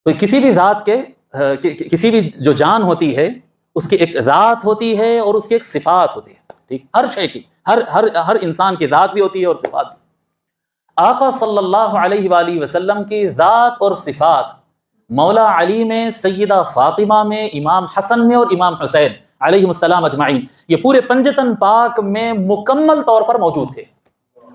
تو کسی بھی ذات کے کسی بھی جو جان ہوتی ہے اس کی ایک ذات ہوتی ہے اور اس کی ایک صفات ہوتی ہے، ٹھیک، ہر شے کی، ہر انسان کی ذات بھی ہوتی ہے اور صفات بھی۔ آقا صلی اللہ علیہ وآلہ وسلم کی ذات اور صفات مولا علی میں، سیدہ فاطمہ میں، امام حسن میں اور امام حسین علیہ السلام اجمعین، یہ پورے پنجتن پاک میں مکمل طور پر موجود تھے۔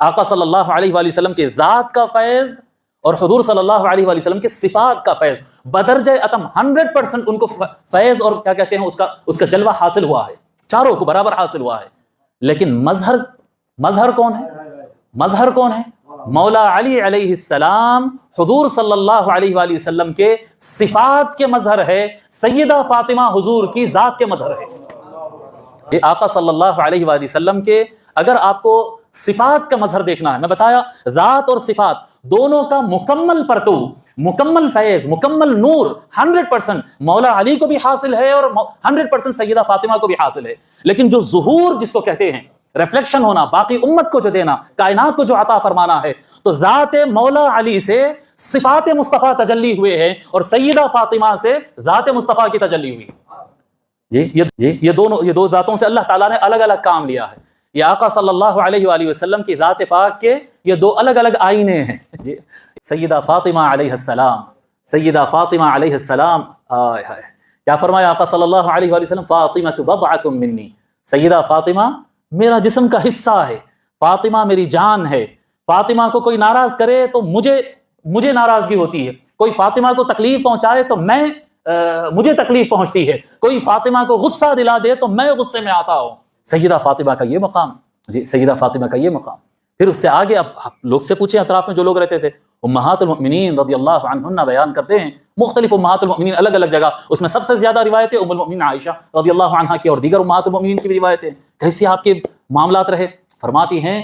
آقا صلی اللہ علیہ وآلہ وسلم کی ذات کا فیض اور حضور صلی اللہ علیہ وآلہ وسلم کے صفات کا فیض بدرجہ اتم 100% ان کو فیض اور کیا کہتے ہیں اس کا جلوہ حاصل ہوا ہے، چاروں کو برابر حاصل ہوا ہے۔ لیکن مظہر کون ہے؟ مظہر کون ہے؟ مولا علی علیہ السلام حضور صلی اللہ علیہ وآلہ وسلم کے صفات کے مظہر ہے، سیدہ فاطمہ حضور کی ذات کے مظہر ہے۔ یہ آقا صلی اللہ علیہ وآلہ وسلم کے اگر آپ کو صفات کا مظہر دیکھنا ہے، میں بتایا ذات اور صفات دونوں کا مکمل پرتو، مکمل فیض، مکمل نور 100% مولا علی کو بھی حاصل ہے اور 100% سیدہ فاطمہ کو بھی حاصل ہے۔ لیکن جو ظہور جس کو کہتے ہیں، ریفلیکشن ہونا، باقی امت کو جو دینا، کائنات کو جو عطا فرمانا ہے، تو ذات مولا علی سے صفات مصطفیٰ تجلی ہوئے ہیں اور سیدہ فاطمہ سے ذات مصطفیٰ کی تجلی ہوئی۔ یہ دو ذاتوں سے اللہ تعالیٰ نے الگ الگ کام لیا ہے۔ یہ آقا صلی اللہ علیہ وآلہ وسلم کی ذات پاک کے یہ دو الگ الگ آئینے ہیں۔ سیدہ فاطمہ علیہ السلام، سیدہ فاطمہ علیہ السلام، کیا فرمایا آقا صلی اللہ علیہ وآلہ وسلم؟ فاطمہ بضعۃ منی، سیدہ فاطمہ میرا جسم کا حصہ ہے، فاطمہ میری جان ہے۔ فاطمہ کو کوئی ناراض کرے تو مجھے ناراضگی ہوتی ہے، کوئی فاطمہ کو تکلیف پہنچائے تو مجھے تکلیف پہنچتی ہے، کوئی فاطمہ کو غصہ دلا دے تو میں غصے میں آتا ہوں۔ سیدہ فاطمہ کا یہ مقام، جی سیدہ فاطمہ کا یہ مقام۔ پھر اس سے آگے اب لوگ سے پوچھیں، اطراف میں جو لوگ رہتے تھے، امہات المؤمنین رضی اللہ عنہن بیان کرتے ہیں، مختلف امہات المؤمنین الگ الگ جگہ، اس میں سب سے زیادہ روایتیں ام المؤمنین عائشہ رضی اللہ عنہا کی اور دیگر امہات المؤمنین کی بھی روایتیں۔ کیسے آپ کے معاملات رہے؟ فرماتی ہیں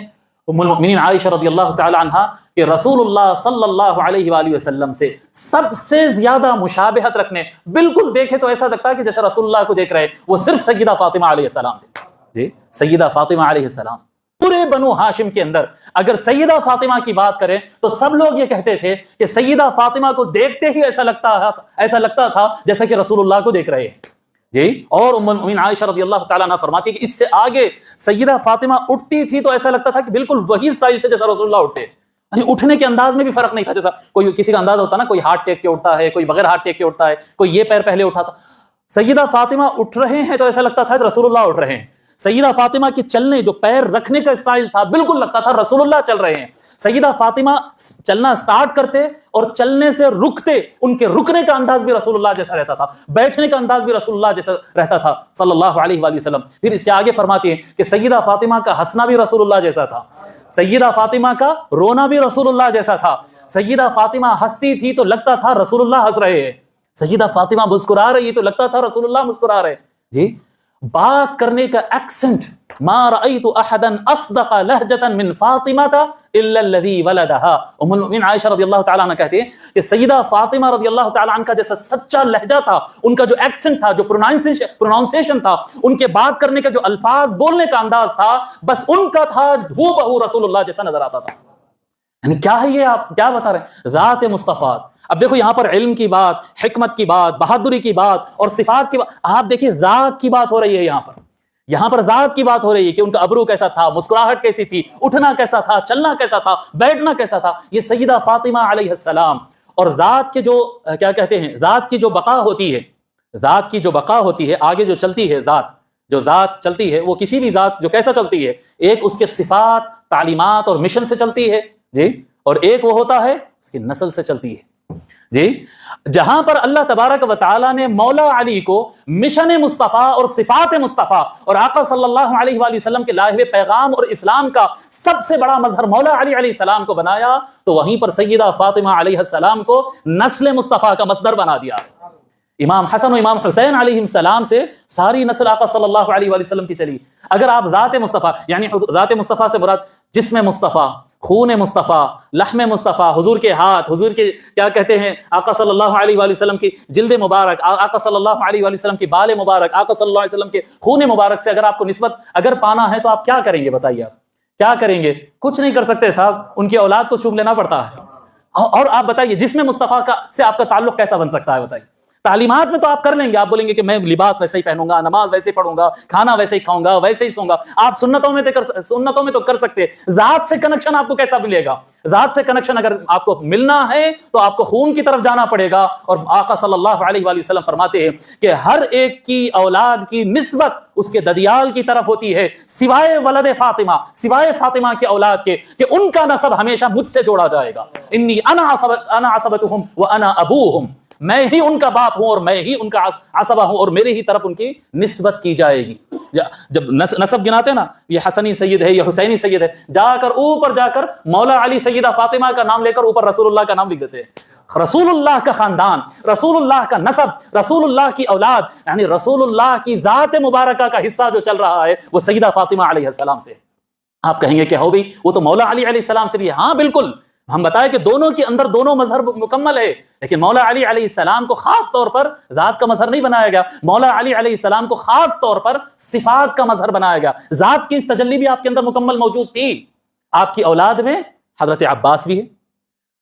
ام المؤمنین عائشہ رضی اللہ تعالی عنہا کہ رسول اللہ صلی اللہ علیہ وآلہ وسلم سے سب سے زیادہ مشابہت رکھنے، بالکل دیکھے تو ایسا لگتا ہے کہ جیسے رسول اللہ کو دیکھ رہے، وہ صرف سیدہ فاطمہ علیہ السلام تھے۔ جی سیدہ فاطمہ علیہ السلام، پورے بنو ہاشم کے اندر اگر سیدہ فاطمہ کی بات کریں تو سب لوگ یہ کہتے تھے کہ سیدہ فاطمہ کو دیکھتے ہی ایسا لگتا تھا جیسا کہ رسول اللہ کو دیکھ رہے ہیں۔ جی اور ام المؤمنین عائشہ رضی اللہ تعالیٰ عنہ فرماتی ہے کہ اس سے آگے سیدہ فاطمہ اٹھتی تھی تو ایسا لگتا تھا کہ بالکل وہی سٹائل سے جیسا رسول اللہ اٹھتے، یعنی اٹھنے کے انداز میں بھی فرق نہیں تھا۔ جیسا کوئی کسی کا انداز ہوتا نا، کوئی ہاتھ ٹیک کے اٹھتا ہے، کوئی بغیر ہاتھ ٹیک کے اٹھتا ہے، کوئی یہ پیر پہلے اٹھاتا۔ سیدہ فاطمہ اٹھ رہے ہیں تو ایسا لگتا تھا کہ رسول اللہ اٹھ رہے ہیں۔ سیدہ فاطمہ کی چلنے، جو پیر رکھنے کا اسٹائل تھا، بالکل لگتا تھا رسول اللہ چل رہے ہیں۔ سیدہ فاطمہ چلنا سٹارٹ کرتے اور چلنے سے رکتے، ان کے رکنے کا انداز بھی رسول اللہ جیسا رہتا تھا، بیٹھنے کا انداز بھی رسول اللہ جیسا رہتا تھا صلی اللہ علیہ وآلہ وسلم۔ پھر اس کے آگے فرماتی ہیں کہ سیدہ فاطمہ کا ہنسنا بھی رسول اللہ جیسا تھا، سیدہ فاطمہ کا رونا بھی رسول اللہ جیسا تھا۔ سیدہ فاطمہ ہنستی تھی تو لگتا تھا رسول اللہ ہنس رہے ہیں، سیدہ فاطمہ مسکرا رہی تو لگتا تھا رسول اللہ مسکرا رہے۔ جی بات کرنے کا ایکسنٹ، ما رأيت احدا اصدق لہجة من فاطمہ الا الذي ولدها۔ ام المؤمنین عائشہ رضی اللہ تعالیٰ عنہ کہتے ہیں کہ سیدہ فاطمہ رضی اللہ تعالیٰ عنہ کا جیسا سچا لہجہ تھا، ان کا جو ایکسنٹ تھا، جو پروناؤنسیشن تھا، ان کے بات کرنے کا جو الفاظ بولنے کا انداز تھا، بس ان کا تھا ہو بہو رسول اللہ جیسا نظر آتا تھا۔ یعنی کیا ہے یہ، آپ کیا بتا رہے ہیں؟ ذات مصطفیٰ۔ اب دیکھو یہاں پر علم کی بات، حکمت کی بات، بہادری کی بات اور صفات کی بات، آپ دیکھیے ذات کی بات ہو رہی ہے یہاں پر ذات کی بات ہو رہی ہے کہ ان کا ابرو کیسا تھا، مسکراہٹ کیسی تھی، اٹھنا کیسا تھا، چلنا کیسا تھا، بیٹھنا کیسا تھا۔ یہ سیدہ فاطمہ علیہ السلام۔ اور ذات کے جو کیا کہتے ہیں، ذات کی جو بقا ہوتی ہے، ذات کی جو بقا ہوتی ہے، آگے جو چلتی ہے ذات چلتی ہے، وہ کسی بھی ذات جو کیسا چلتی ہے، ایک اس کے صفات، تعلیمات اور مشن سے چلتی ہے، جی، اور ایک وہ ہوتا ہے اس کی نسل سے چلتی ہے۔ جی جہاں پر اللہ تبارک و تعالیٰ نے مولا علی کو مشن مصطفیٰ اور صفات مصطفیٰ اور آقا صلی اللہ علیہ وآلہ وسلم کے لائے ہوئے پیغام اور اسلام کا سب سے بڑا مظہر مولا علی علیہ السلام کو بنایا، تو وہیں پر سیدہ فاطمہ علیہ السلام کو نسل مصطفیٰ کا مصدر بنا دیا۔ امام حسن و امام حسین علیہ السلام سے ساری نسل آقا صلی اللہ علیہ وآلہ وسلم کی چلی۔ اگر آپ ذات مصطفیٰ، یعنی ذات مصطفیٰ سے مراد جسم مصطفیٰ، خون مصطفیٰ، لحم مصطفیٰ، حضور کے ہاتھ، حضور کے کیا کہتے ہیں، آقا صلی اللہ علیہ وآلہ وسلم کی جلد مبارک، آقا صلی اللہ علیہ وآلہ وسلم کی بال مبارک، آقا صلی اللہ علیہ وسلم کے خون مبارک سے اگر آپ کو نسبت اگر پانا ہے تو آپ کیا کریں گے؟ بتائیے، آپ کیا کریں گے؟ کچھ نہیں کر سکتے صاحب، ان کی اولاد کو چوم لینا پڑتا ہے۔ اور آپ بتائیے جسم مصطفیٰ کا سے آپ کا تعلق کیسا بن سکتا ہے؟ بتائیے. تعلیمات میں تو آپ کر لیں گے، آپ بولیں گے کہ میں لباس ویسے ہی پہنوں گا، نماز ویسے ہی پڑھوں گا، کھانا ویسے ہی کھاؤں گا، ویسے ہی سوں گا. آپ سنتوں میں تو کر سکتے. ذات سے کنیکشن آپ کو کیسا ملے گا؟ ذات سے کنیکشن اگر آپ کو ملنا ہے تو آپ کو خون کی طرف جانا پڑے گا. اور آقا صلی اللہ علیہ وآلہ وسلم فرماتے ہیں کہ ہر ایک کی اولاد کی نسبت اس کے ددیال کی طرف ہوتی ہے، سوائے ولد فاطمہ، سوائے فاطمہ کے اولاد کے، کہ ان کا نسب ہمیشہ مجھ سے جوڑا جائے گا. انی انا عصبتہم وانا ابوہم، میں ہی ان کا باپ ہوں اور میں ہی ان کا عصبہ ہوں، اور میرے ہی طرف ان کی نسبت کی جائے گی. جب نسب گناتے نا، یہ حسنی سید ہے، یہ حسینی سید ہے، اوپر جا کر مولا علی سیدہ فاطمہ کا نام لے کر اوپر رسول اللہ کا نام لکھ دیتے ہیں. رسول اللہ کا خاندان، رسول اللہ کا نسب، رسول اللہ کی اولاد، یعنی رسول اللہ کی ذات مبارکہ کا حصہ جو چل رہا ہے وہ سیدہ فاطمہ علیہ السلام سے. آپ کہیں گے کہ ہو بھی وہ تو مولا علی علیہ السلام سے بھی ہے. ہاں بالکل، ہم بتائیں کہ دونوں کے اندر دونوں مظہر مکمل ہے، لیکن مولا علی علیہ السلام کو خاص طور پر ذات کا مظہر نہیں بنایا گیا. مولا علی علیہ السلام کو خاص طور پر صفات کا مظہر بنایا گیا. ذات کی تجلی بھی آپ کے اندر مکمل موجود تھی. آپ کی اولاد میں حضرت عباس بھی ہے،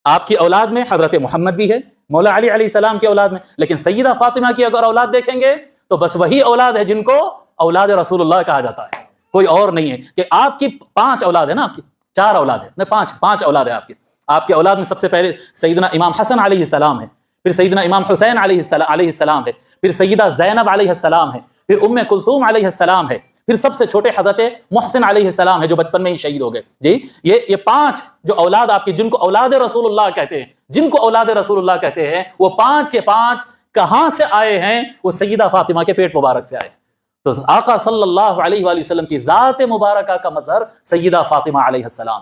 آپ کی اولاد میں حضرت محمد بھی ہے، مولا علی علیہ السلام کی اولاد میں. لیکن سیدہ فاطمہ کی اگر اولاد دیکھیں گے تو بس وہی اولاد ہے جن کو اولاد رسول اللہ کہا جاتا ہے، کوئی اور نہیں ہے. کہ آپ کی 5 اولاد ہے نا، آپ کی 4 اولاد ہے، نہیں 5 اولاد ہے آپ کی اولاد میں سب سے پہلے سیدنا امام حسن علیہ السلام ہے، پھر سیدنا امام حسین علیہ السلام ہے، پھر سیدہ زینب علیہ السلام ہے، پھر ام کلثوم علیہ السلام ہے، پھر سب سے چھوٹے حضرت محسن علیہ السلام ہے جو بچپن میں ہی شہید ہو گئے. جی یہ 5 جو اولاد آپ کی، جن کو اولاد رسول اللہ کہتے ہیں، وہ 5 کے 5 کہاں سے آئے ہیں؟ وہ سیدہ فاطمہ کے پیٹ مبارک سے آئے. تو آقا صلی اللہ علیہ وآلہ وسلم کی ذات مبارکہ کا مظہر سیدہ فاطمہ علیہ السلام.